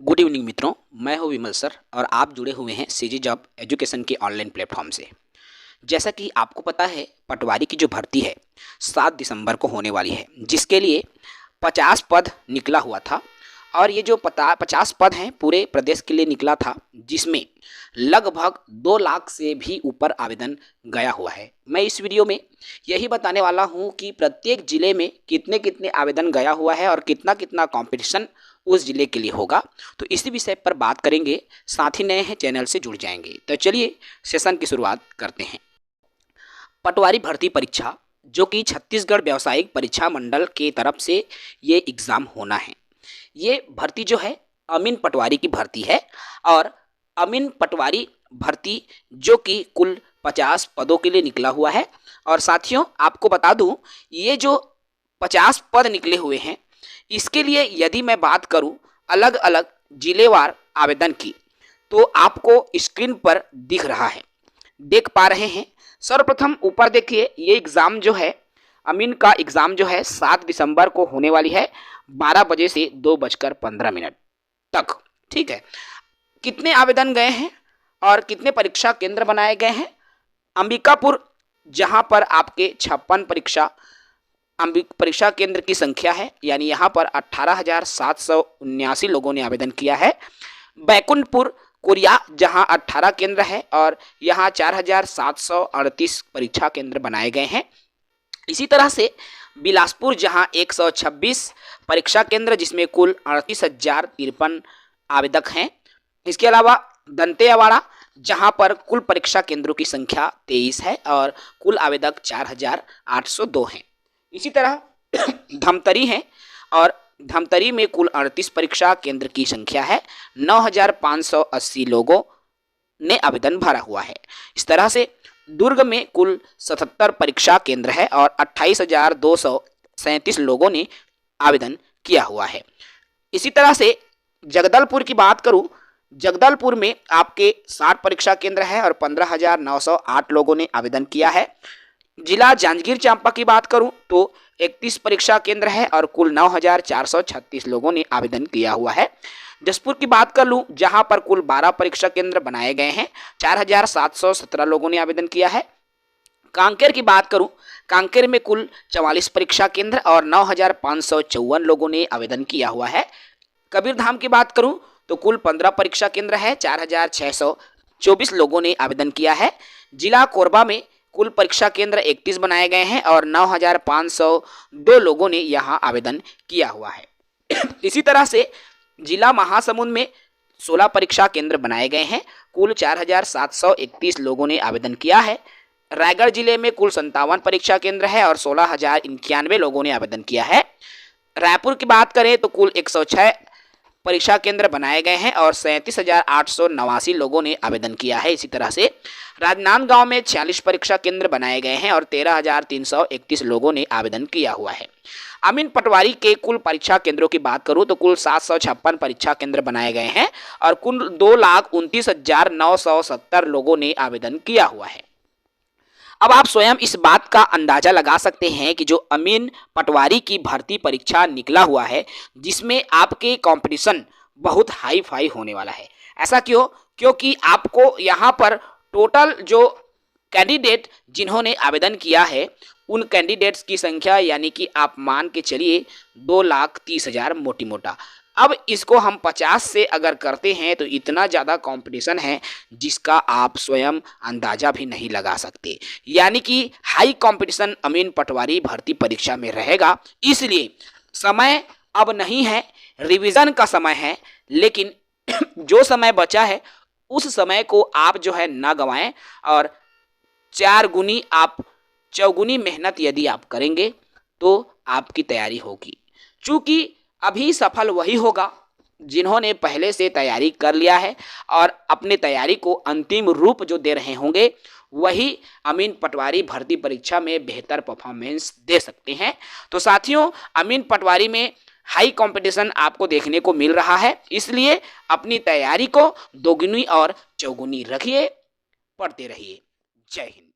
Good evening मित्रों, मैं हूं विमल सर और आप जुड़े हुए हैं सीजी जॉब एजुकेशन के ऑनलाइन प्लेटफॉर्म से। जैसा कि आपको पता है, पटवारी की जो भर्ती है 7 दिसंबर को होने वाली है, जिसके लिए 50 पद निकला हुआ था। और ये जो 50 पद हैं पूरे प्रदेश के लिए निकला था, जिसमें लगभग 2 लाख से भी ऊपर आवेदन गया हुआ है। मैं इस वीडियो में यही बताने वाला हूं कि प्रत्येक जिले में कितने कितने आवेदन गया हुआ है और कितना कितना कंपटीशन उस जिले के लिए होगा। तो इसी विषय पर बात करेंगे। साथ ही नए हैं चैनल से जुड़ जाएंगे। तो चलिए सेशन की शुरुआत करते हैं। पटवारी भर्ती परीक्षा, जो कि छत्तीसगढ़ व्यावसायिक परीक्षा मंडल के तरफ से ये एग्ज़ाम होना है। ये भर्ती जो है अमीन पटवारी की भर्ती है और अमीन पटवारी भर्ती जो कि कुल 50 पदों के लिए निकला हुआ है। और साथियों, आपको बता दूं, ये जो 50 पद निकले हुए हैं, इसके लिए यदि मैं बात करूं अलग अलग जिलेवार आवेदन की, तो आपको स्क्रीन पर दिख रहा है, देख पा रहे हैं। सर्वप्रथम ऊपर देखिए, ये एग्ज़ाम जो है अमीन का एग्ज़ाम जो है 7 दिसंबर को होने वाली है, 12 बजे से 2:15 तक। ठीक है, कितने आवेदन गए हैं और कितने परीक्षा केंद्र बनाए गए हैं? अंबिकापुर, जहां पर आपके 56 परीक्षा केंद्र की संख्या है, यानी यहाँ पर 18,779 लोगों ने आवेदन किया है। बैकुंठपुर कोरिया, जहां 18 केंद्र है और यहाँ 4,738 परीक्षा केंद्र बनाए गए हैं। इसी तरह से बिलासपुर, जहां 126 परीक्षा केंद्र, जिसमें कुल 38,053 आवेदक हैं। इसके अलावा दंतेवाड़ा, जहां पर कुल परीक्षा केंद्रों की संख्या 23 है और कुल आवेदक 4,802 हैं। इसी तरह धमतरी है और धमतरी में कुल 38 परीक्षा केंद्र की संख्या है, 9,580 लोगों ने आवेदन भरा हुआ है। इस तरह से दुर्ग में कुल 77 परीक्षा केंद्र है और 28,237 लोगों ने आवेदन किया हुआ है। इसी तरह से जगदलपुर की बात करूं, जगदलपुर में आपके 60 परीक्षा केंद्र है और 15,908 लोगों ने आवेदन किया है। जिला जांजगीर चांपा की बात करूं तो 31 परीक्षा केंद्र है और कुल 9,436 लोगों ने आवेदन किया हुआ है। जसपुर की बात कर लूं, जहां पर कुल 12 परीक्षा केंद्र बनाए गए हैं, 4,717 लोगों ने आवेदन किया है। कांकेर की बात करूं, कांकेर में कुल 44 परीक्षा केंद्र और 9,554 लोगों ने आवेदन किया हुआ है। कबीरधाम की बात करूं तो कुल 15 परीक्षा केंद्र है, 4,624 लोगों ने आवेदन किया है। जिला कोरबा में कुल परीक्षा केंद्र 31 बनाए गए हैं और 9,502 लोगों ने यहां आवेदन किया हुआ है। इसी तरह से जिला महासमुंद में 16 परीक्षा केंद्र बनाए गए हैं, कुल 4,731 लोगों ने आवेदन किया है। रायगढ़ जिले में कुल 57 परीक्षा केंद्र है और 16,091 लोगों ने आवेदन किया है। रायपुर की बात करें तो कुल 106 परीक्षा केंद्र बनाए गए हैं और 37,889 लोगों ने आवेदन किया है। इसी तरह से राजनांदगांव में 46 परीक्षा केंद्र बनाए गए हैं और 13,331 लोगों ने आवेदन किया हुआ है। अमीन पटवारी के कुल परीक्षा केंद्रों की बात करूं तो कुल 756 परीक्षा केंद्र बनाए गए हैं और कुल 2,29,970 लोगों ने आवेदन किया हुआ है। अब आप स्वयं इस बात का अंदाजा लगा सकते हैं कि जो अमीन पटवारी की भर्ती परीक्षा निकला हुआ है, जिसमें आपके कंपटीशन बहुत हाई फाई होने वाला है। ऐसा क्यों? क्योंकि आपको यहाँ पर टोटल जो कैंडिडेट जिन्होंने आवेदन किया है, उन कैंडिडेट्स की संख्या, यानी कि आप मान के चलिए 2,30,000 मोटी मोटा। अब इसको हम 50 से अगर करते हैं तो इतना ज़्यादा कंपटीशन है जिसका आप स्वयं अंदाजा भी नहीं लगा सकते। यानी कि हाई कंपटीशन अमीन पटवारी भर्ती परीक्षा में रहेगा। इसलिए समय अब नहीं है, रिवीजन का समय है, लेकिन जो समय बचा है उस समय को आप जो है ना गंवाएं और 4 गुनी आप चौगुनी मेहनत यदि आप करेंगे तो आपकी तैयारी होगी। चूँकि अभी सफल वही होगा जिन्होंने पहले से तैयारी कर लिया है और अपने तैयारी को अंतिम रूप जो दे रहे होंगे, वही अमीन पटवारी भर्ती परीक्षा में बेहतर परफॉर्मेंस दे सकते हैं। तो साथियों, अमीन पटवारी में हाई कंपटीशन आपको देखने को मिल रहा है, इसलिए अपनी तैयारी को दोगुनी और चौगुनी रखिए, पढ़ते रहिए। जय हिंद।